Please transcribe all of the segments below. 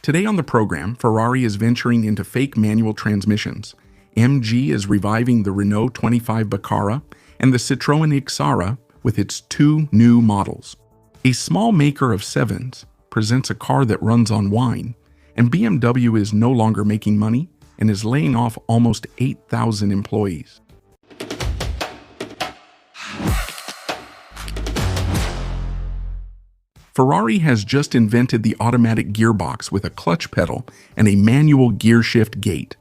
Today on the program, Ferrari is venturing into fake manual transmissions. MG is reviving the Renault 25 Baccara and the Citroën Xara with its two new models. A small maker of sevens presents a car that runs on wine, and BMW is no longer making money and is laying off almost 8,000 employees. Ferrari has just invented the automatic gearbox with a clutch pedal and a manual gear shift gate.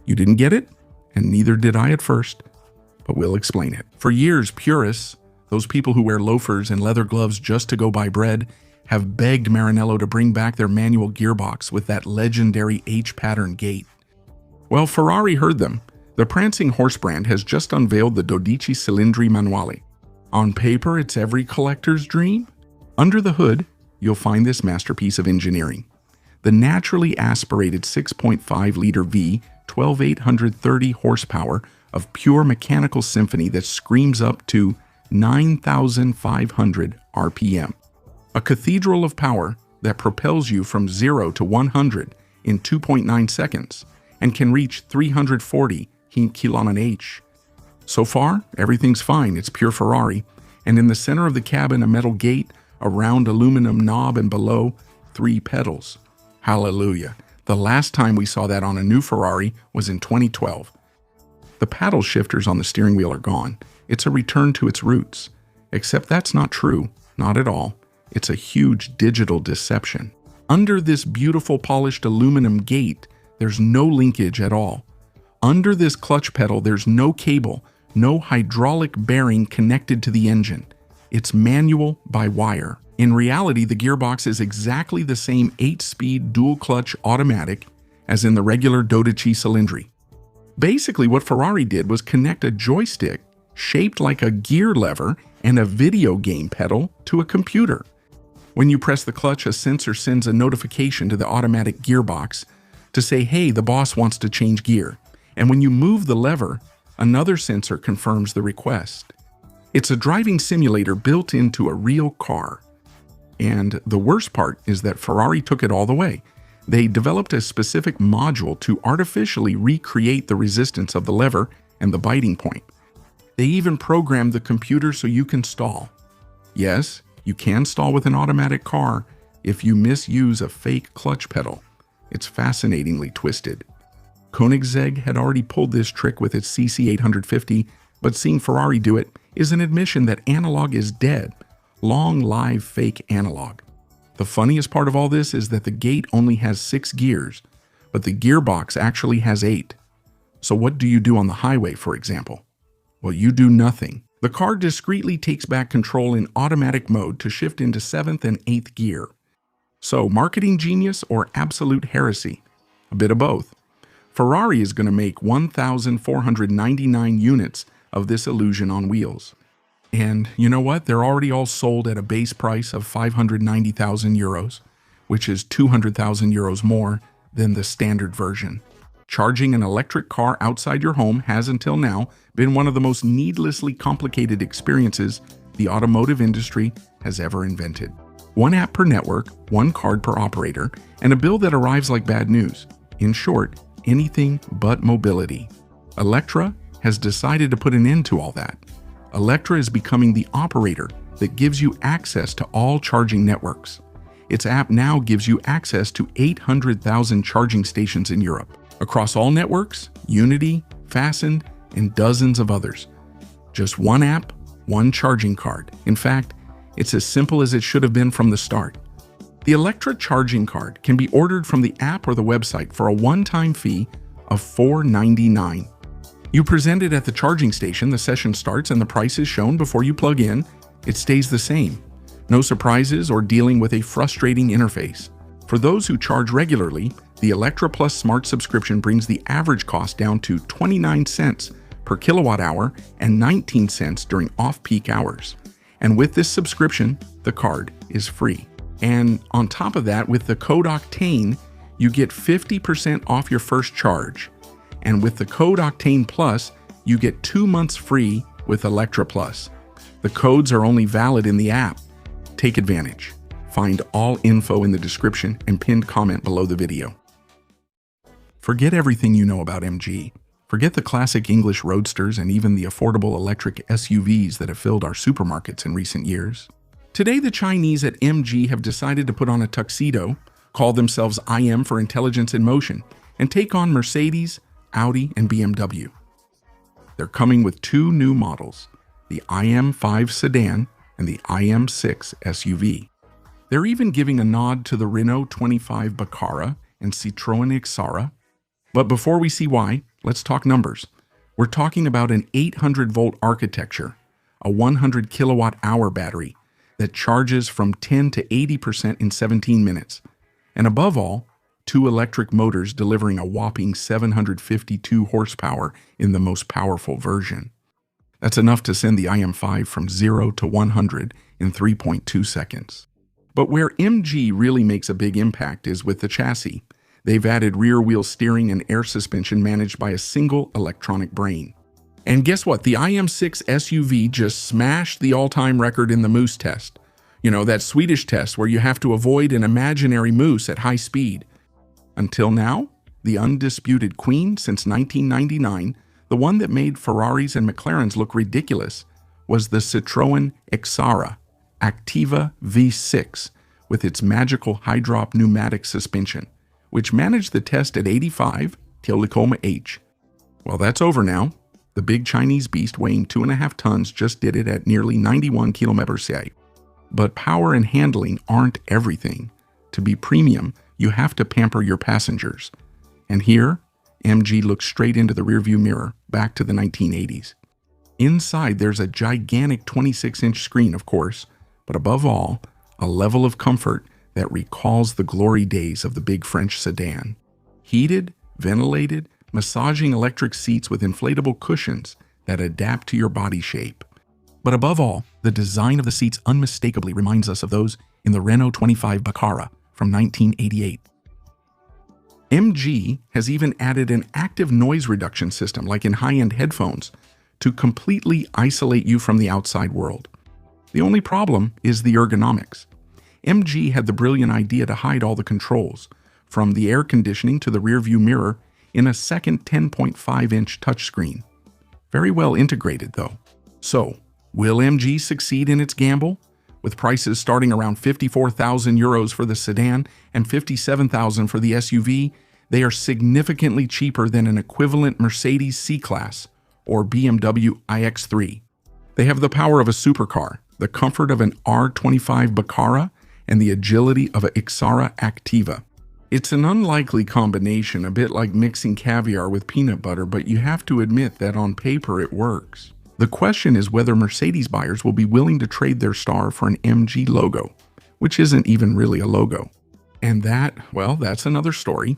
You didn't get it? And neither did I at first, but we'll explain it. For years, purists, those people who wear loafers and leather gloves just to go buy bread, have begged Maranello to bring back their manual gearbox with that legendary H-pattern gate. Well, Ferrari heard them. The prancing horse brand has just unveiled the 12 Cilindri Manuale. On paper, it's every collector's dream. Under the hood, you'll find this masterpiece of engineering. The naturally aspirated 6.5-liter V, 12,830 horsepower of pure mechanical symphony that screams up to 9,500 RPM. A cathedral of power that propels you from 0 to 100 in 2.9 seconds and can reach 340 km/h. So far, everything's fine. It's pure Ferrari. And in the center of the cabin, a metal gate, a round aluminum knob, and below, 3 pedals. Hallelujah. The last time we saw that on a new Ferrari was in 2012. The paddle shifters on the steering wheel are gone. It's a return to its roots. Except that's not true. Not at all. It's a huge digital deception. Under this beautiful polished aluminum gate, there's no linkage at all. Under this clutch pedal, there's no cable, no hydraulic bearing connected to the engine. It's manual by wire. In reality, the gearbox is exactly the same 8-speed dual-clutch automatic as in the regular 12 Cilindri. Basically, what Ferrari did was connect a joystick shaped like a gear lever and a video game pedal to a computer. When you press the clutch, a sensor sends a notification to the automatic gearbox to say, hey, the boss wants to change gear. And when you move the lever, another sensor confirms the request. It's a driving simulator built into a real car. And the worst part is that Ferrari took it all the way. They developed a specific module to artificially recreate the resistance of the lever and the biting point. They even programmed the computer so you can stall. Yes, you can stall with an automatic car if you misuse a fake clutch pedal. It's fascinatingly twisted. Koenigsegg had already pulled this trick with its CC850, but seeing Ferrari do it is an admission that analog is dead. Long live fake analog. The funniest part of all this is that the gate only has 6 gears, but the gearbox actually has 8. So what do you do on the highway, for example? Well, you do nothing. The car discreetly takes back control in automatic mode to shift into 7th and 8th gear. So, marketing genius or absolute heresy? A bit of both. Ferrari is going to make 1,499 units of this illusion on wheels. And you know what? They're already all sold at a base price of 590,000 euros, which is 200,000 euros more than the standard version. Charging an electric car outside your home has until now been one of the most needlessly complicated experiences the automotive industry has ever invented. 1 app per network, 1 card per operator, and a bill that arrives like bad news. In short, anything but mobility. Electra has decided to put an end to all that. Electra is becoming the operator that gives you access to all charging networks. Its app now gives you access to 800,000 charging stations in Europe. Across all networks, Unity, Fastened, and dozens of others. Just 1 app, 1 charging card. In fact, it's as simple as it should have been from the start. The Electra charging card can be ordered from the app or the website for a one-time fee of $4.99. You present it at the charging station, the session starts, and the price is shown before you plug in. It stays the same. No surprises or dealing with a frustrating interface. For those who charge regularly, the Electra Plus Smart subscription brings the average cost down to 29 cents per kilowatt hour and 19 cents during off-peak hours. And with this subscription, the card is free. And on top of that, with the code Octane, you get 50% off your first charge. And with the code Octane Plus, you get 2 months free with Electra Plus. The codes are only valid in the app. Take advantage. Find all info in the description and pinned comment below the video. Forget everything you know about MG. Forget the classic English roadsters and even the affordable electric SUVs that have filled our supermarkets in recent years. Today, the Chinese at MG have decided to put on a tuxedo, call themselves IM for Intelligence in Motion, and take on Mercedes, Audi, and BMW. They're coming with two new models, the IM5 sedan and the IM6 SUV. They're even giving a nod to the Renault 25 Baccara and Citroën Xara. But before we see why, let's talk numbers. We're talking about an 800-volt architecture, a 100 kilowatt-hour battery that charges from 10 to 80% in 17 minutes, and above all, two electric motors delivering a whopping 752 horsepower in the most powerful version. That's enough to send the IM5 from 0 to 100 in 3.2 seconds. But where MG really makes a big impact is with the chassis. They've added rear-wheel steering and air suspension managed by a single electronic brain. And guess what? The IM6 SUV just smashed the all-time record in the moose test. You know, that Swedish test where you have to avoid an imaginary moose at high speed. Until now, the undisputed queen since 1999, the one that made Ferraris and McLarens look ridiculous, was the Citroën Xara Activa V6 with its magical high-drop pneumatic suspension, which managed the test at 85 km/h. Well, that's over now. The big Chinese beast weighing 2.5 tons just did it at nearly 91 km/h. But power and handling aren't everything. To be premium, you have to pamper your passengers. And here, MG looks straight into the rearview mirror, back to the 1980s. Inside, there's a gigantic 26-inch screen, of course, but above all, a level of comfort that recalls the glory days of the big French sedan. Heated, ventilated, massaging electric seats with inflatable cushions that adapt to your body shape. But above all, the design of the seats unmistakably reminds us of those in the Renault 25 Baccara from 1988. MG has even added an active noise reduction system like in high-end headphones to completely isolate you from the outside world. The only problem is the ergonomics. MG had the brilliant idea to hide all the controls, from the air conditioning to the rearview mirror, in a second 10.5-inch touchscreen. Very well integrated, though. So, will MG succeed in its gamble? With prices starting around 54,000 euros for the sedan and 57,000 for the SUV, they are significantly cheaper than an equivalent Mercedes C-Class or BMW iX3. They have the power of a supercar, the comfort of an R25 Baccara, and the agility of a Xara Activa. It's an unlikely combination, a bit like mixing caviar with peanut butter, but you have to admit that on paper it works. The question is whether Mercedes buyers will be willing to trade their star for an MG logo, which isn't even really a logo. And that, well, that's another story.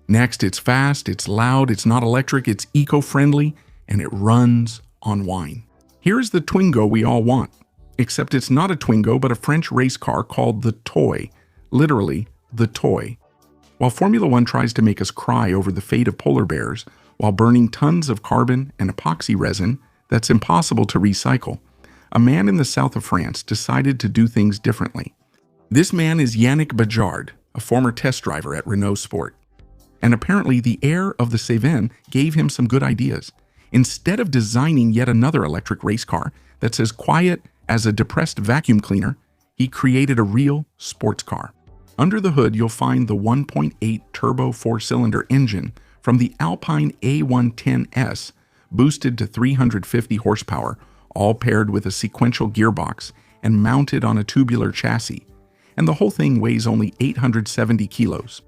Next, it's fast, it's loud, it's not electric, it's eco-friendly, and it runs on wine. Here's the Twingo we all want. Except it's not a Twingo, but a French race car called the Toy. Literally, the Toy. While Formula One tries to make us cry over the fate of polar bears while burning tons of carbon and epoxy resin that's impossible to recycle, a man in the south of France decided to do things differently. This man is Yannick Bajard, a former test driver at Renault Sport. And apparently the air of the Cévennes gave him some good ideas. Instead of designing yet another electric race car that's as quiet as a depressed vacuum cleaner, he created a real sports car. Under the hood, you'll find the 1.8 turbo 4-cylinder engine from the Alpine A110S, boosted to 350 horsepower, all paired with a sequential gearbox and mounted on a tubular chassis. And the whole thing weighs only 870 kilos.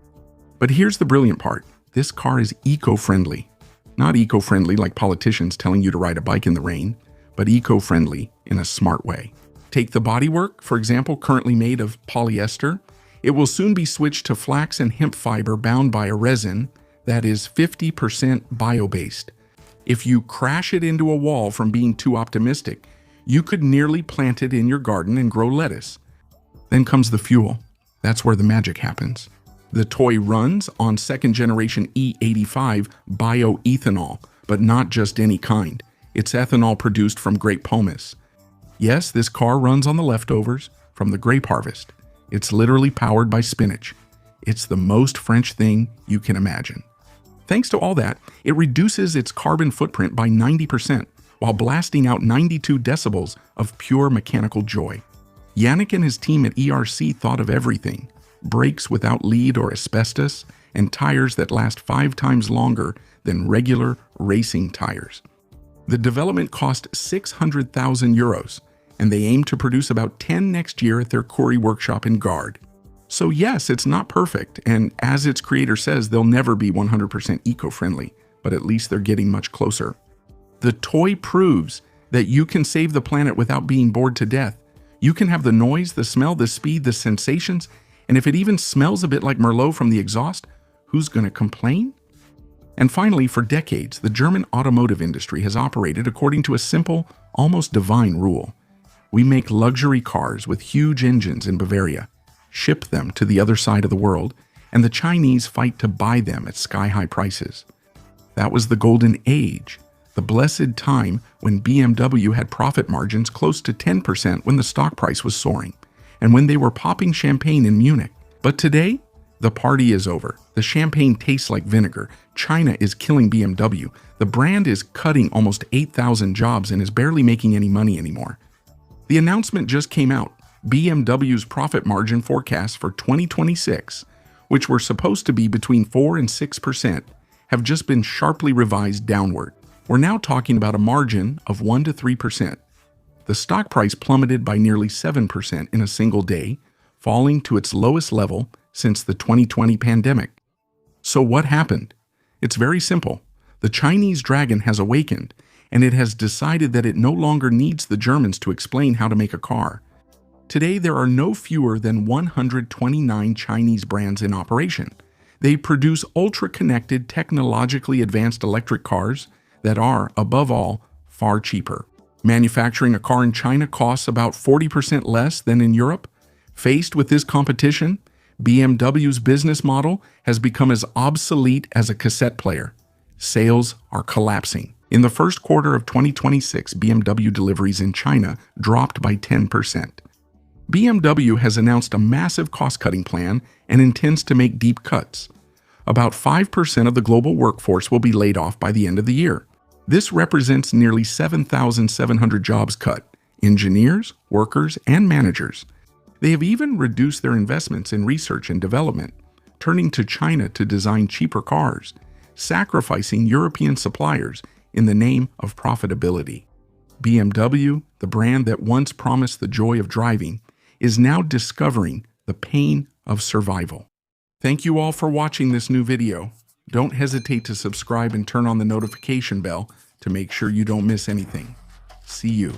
But here's the brilliant part. This car is eco-friendly. Not eco-friendly like politicians telling you to ride a bike in the rain, but eco-friendly in a smart way. Take the bodywork, for example, currently made of polyester. It will soon be switched to flax and hemp fiber bound by a resin that is 50% bio-based. If you crash it into a wall from being too optimistic, you could nearly plant it in your garden and grow lettuce. Then comes the fuel. That's where the magic happens. The toy runs on second-generation E85 bioethanol, but not just any kind. It's ethanol produced from grape pomace. Yes, this car runs on the leftovers from the grape harvest. It's literally powered by spinach. It's the most French thing you can imagine. Thanks to all that, it reduces its carbon footprint by 90%, while blasting out 92 decibels of pure mechanical joy. Yannick and his team at ERC thought of everything: brakes without lead or asbestos, and tires that last 5 times longer than regular racing tires. The development cost 600,000 euros, and they aim to produce about 10 next year at their Kouri workshop in Gard. So yes, it's not perfect, and as its creator says, they'll never be 100% eco-friendly, but at least they're getting much closer. The toy proves that you can save the planet without being bored to death. You can have the noise, the smell, the speed, the sensations, and if it even smells a bit like Merlot from the exhaust, who's going to complain? And finally, for decades, the German automotive industry has operated according to a simple, almost divine rule. We make luxury cars with huge engines in Bavaria, ship them to the other side of the world, and the Chinese fight to buy them at sky-high prices. That was the golden age, the blessed time when BMW had profit margins close to 10% when the stock price was soaring, and when they were popping champagne in Munich. But today, the party is over. The champagne tastes like vinegar. China is killing BMW. The brand is cutting almost 8,000 jobs and is barely making any money anymore. The announcement just came out. BMW's profit margin forecasts for 2026, which were supposed to be between 4 and 6%, have just been sharply revised downward. We're now talking about a margin of 1 to 3%. The stock price plummeted by nearly 7% in a single day, falling to its lowest level since the 2020 pandemic. So what happened? It's very simple. The Chinese dragon has awakened, and it has decided that it no longer needs the Germans to explain how to make a car. Today, there are no fewer than 129 Chinese brands in operation. They produce ultra-connected, technologically advanced electric cars that are, above all, far cheaper. Manufacturing a car in China costs about 40% less than in Europe. Faced with this competition, BMW's business model has become as obsolete as a cassette player. Sales are collapsing. In the first quarter of 2026, BMW deliveries in China dropped by 10%. BMW has announced a massive cost-cutting plan and intends to make deep cuts. About 5% of the global workforce will be laid off by the end of the year. This represents nearly 7,700 jobs cut: engineers, workers, and managers. They have even reduced their investments in research and development, turning to China to design cheaper cars, sacrificing European suppliers in the name of profitability. BMW, the brand that once promised the joy of driving, is now discovering the pain of survival. Thank you all for watching this new video. Don't hesitate to subscribe and turn on the notification bell to make sure you don't miss anything. See you.